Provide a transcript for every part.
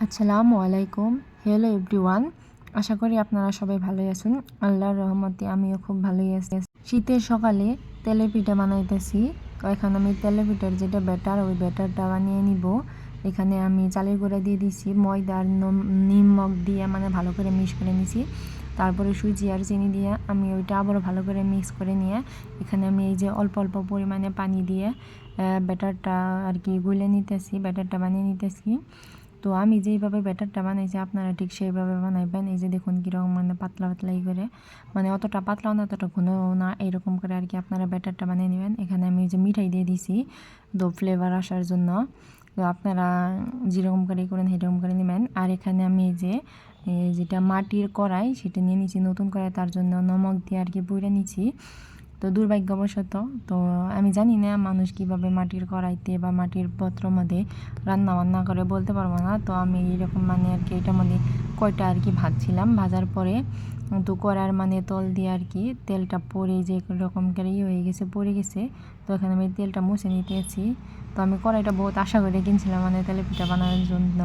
আসসালামু আলাইকুম। Hello everyone, আশা করি আপনারা সবাই ভালোই আছেন। আল্লাহর রহমতে আমিও খুব ভালোই আছি। শীতের সকালে তেলে পিঠা বানাইতেছি। তো এখন আমি তেলে পিঠার যেটা ব্যাটার, ওই ব্যাটারটা বানিয়ে নিব। এখানে আমি চালের গুঁড়া দিয়ে দিছি, ময়দা আর নিমক দিয়ে মানে ভালো করে মিক্স করে নিছি। তারপরে সুজি আর চিনি দিয়ে আমি ওইটা আবারও ভালো করে মিক্স করে নিয়ে এখানে আমি এই যে অল্প অল্প পরিমাণে পানি দিয়ে ব্যাটারটা আর কি গুলে নিতেছি, ব্যাটারটা বানিয়ে নিতেছি। তো আমি যেইভাবে ব্যাটারটা বানাইছি আপনারা ঠিক সেইভাবে বানাইবেন। এই যে দেখুন কীরকম মানে পাতলা পাতলা করে, মানে অতটা পাতলাও না অতটা ঘনও না, এরকম করে আর কি আপনারা ব্যাটারটা বানিয়ে নেবেন। এখানে আমি যে মিঠাই দিয়ে দিছি তো ফ্লেভার আসার জন্য। তো আপনারা যেরকম করে করেন সেরকম করে নেবেন। আর এখানে আমি এই যে যেটা মাটির কড়াই সেটা নিয়ে নিছি, নতুন কড়াই, তার জন্য নমক দিয়ে আর কি পুড়ে নিছি। তো দুর্ভাগ্যবশত তো আমি জানি না মানুষ কীভাবে মাটির কড়াইতে বা মাটির পাত্রের মধ্যে রান্না বান্না করে, বলতে পারবো না। তো আমি এরকম মানে আর কি এটার মধ্যে কয়টা আর কি ভাজছিলাম, ভাজার পরে তো কড়ার মানে তল দিয়ে আর কি তেলটা পড়ে যে এরকম করে হয়ে গেছে, পড়ে গেছে। তো এখানে আমি তেলটা মুছে নিতেছি। তো আমি কড়াইটা বহুত আশা করে কিনছিলাম মানে তেলে পিঠা বানানোর জন্য,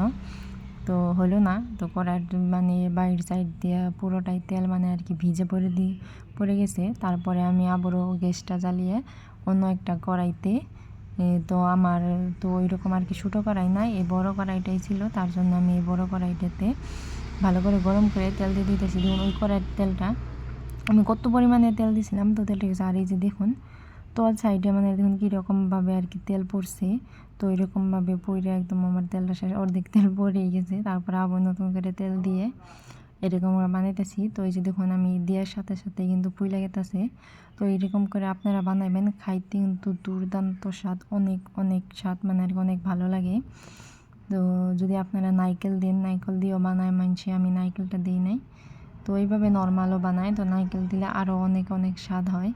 তো হলো না। তো কড়াইয়ের মানে বাইরের সাইড দিয়ে পুরোটাই তেল মানে আর কি ভিজে পড়ে গেছে। তারপরে আমি আবারও গ্যাসটা জ্বালিয়ে অন্য একটা কড়াইতে, তো আমার তো ওইরকম আর কি ছোটো কড়াই নাই, এই বড় কড়াইটাই ছিল, তার জন্য আমি এই বড় কড়াইটাতে ভালো করে গরম করে তেল দিয়ে দিতেছি। দেখুন ওই কড়াইয়ের তেলটা আমি কত পরিমাণে তেল দিয়েছিলাম, তো তেলটা গেছে। আর এই যে দেখুন তো সাইডে মানে দেখুন কীরকমভাবে আর কি তেল পড়ছে। তো এরকমভাবে পড়ে একদম আমার তেলটা শেষ, অর্ধেক তেল পড়েই গেছে। তারপরে আবার নতুন করে তেল দিয়ে এরকম বানাইতেছি। তো এই যে দেখুন আমি দেওয়ার সাথে সাথে কিন্তু পুইলা গেতেছে। তো এরকম করে আপনারা বানাইবেন, খাইতে কিন্তু দুর্দান্ত স্বাদ, অনেক অনেক স্বাদ, মানে আর কি অনেক ভালো লাগে। তো যদি আপনারা নারকেল দেন, নারকেল দিয়েও বানায় মানছি, আমি নারকেলটা দিই নাই। তো এইভাবে নর্মালও বানায়, তো নারকেল দিলে আরও অনেক অনেক স্বাদ হয়।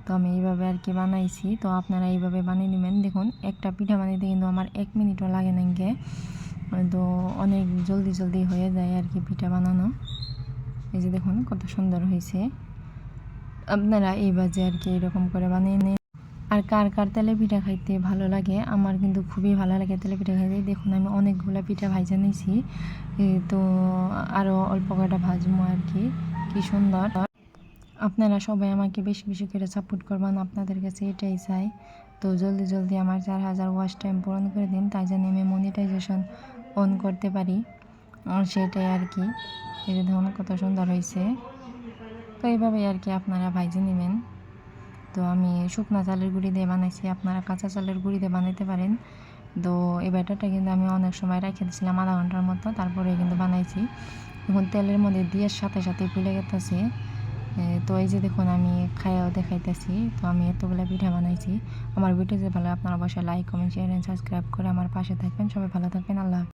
তো আমি এইভাবে আর কি বানাইছি। তো আপনারা এইভাবে বানিয়ে নেবেন। দেখুন একটা পিঠা বানাইতে কিন্তু আমার 1 মিনিটও লাগে না গে, তো অনেক জলদি জলদি হয়ে যায় আর কি পিঠা বানানো। এই যে দেখুন কত সুন্দর হয়েছে। আপনারা এই বাজে আর কি এরকম করে বানিয়ে নিন। আর কার কার তেলে পিঠা খাইতে ভালো লাগে, আমার কিন্তু খুবই ভালো লাগে তেলে পিঠা খাইতে। দেখুন আমি অনেকগুলো পিঠা ভাজা নিয়েছি, তো আরও অল্প কয়টা ভাজবো আর কি। কি সুন্দর। আপনারা সবাই আমাকে বেশি বেশি করে সাপোর্ট করবেন, আপনাদের কাছে এটাই চাই। তো জলদি জলদি আমার 4000 ওয়াচ টাইম পূরণ করে দিন, তাই জন্য আমি মনিটাইজেশন অন করতে পারি, সেটাই আর কি। এই যে দেখুন কত সুন্দর হয়েছে। তো এইভাবেই আর কি আপনারা ভাইজে নেবেন। তো আমি শুকনা চালের গুঁড়ি দিয়ে বানাইছি, আপনারা কাঁচা চালের গুঁড়ি দিয়ে বানাইতে পারেন। তো এই ব্যাটারটা কিন্তু আমি অনেক সময় রেখে দিয়েছিলাম, আধা ঘন্টার মতো, তারপরে কিন্তু বানাইছি। এখন তেলের মধ্যে দিয়ে সাথে সাথে ফুলে গেতেছে। তো এই যে দেখুন আমি খাইয়াও দেখাইতেছি। তো আমি এতগুলো পিঠা বানাইছি। আমার ভিডিও যে ভালো, আপনারা অবশ্যই like, comment, share and subscribe করে আমার পাশে থাকবেন। সবাই ভালো থাকবেন। আল্লাহ হাফেজ।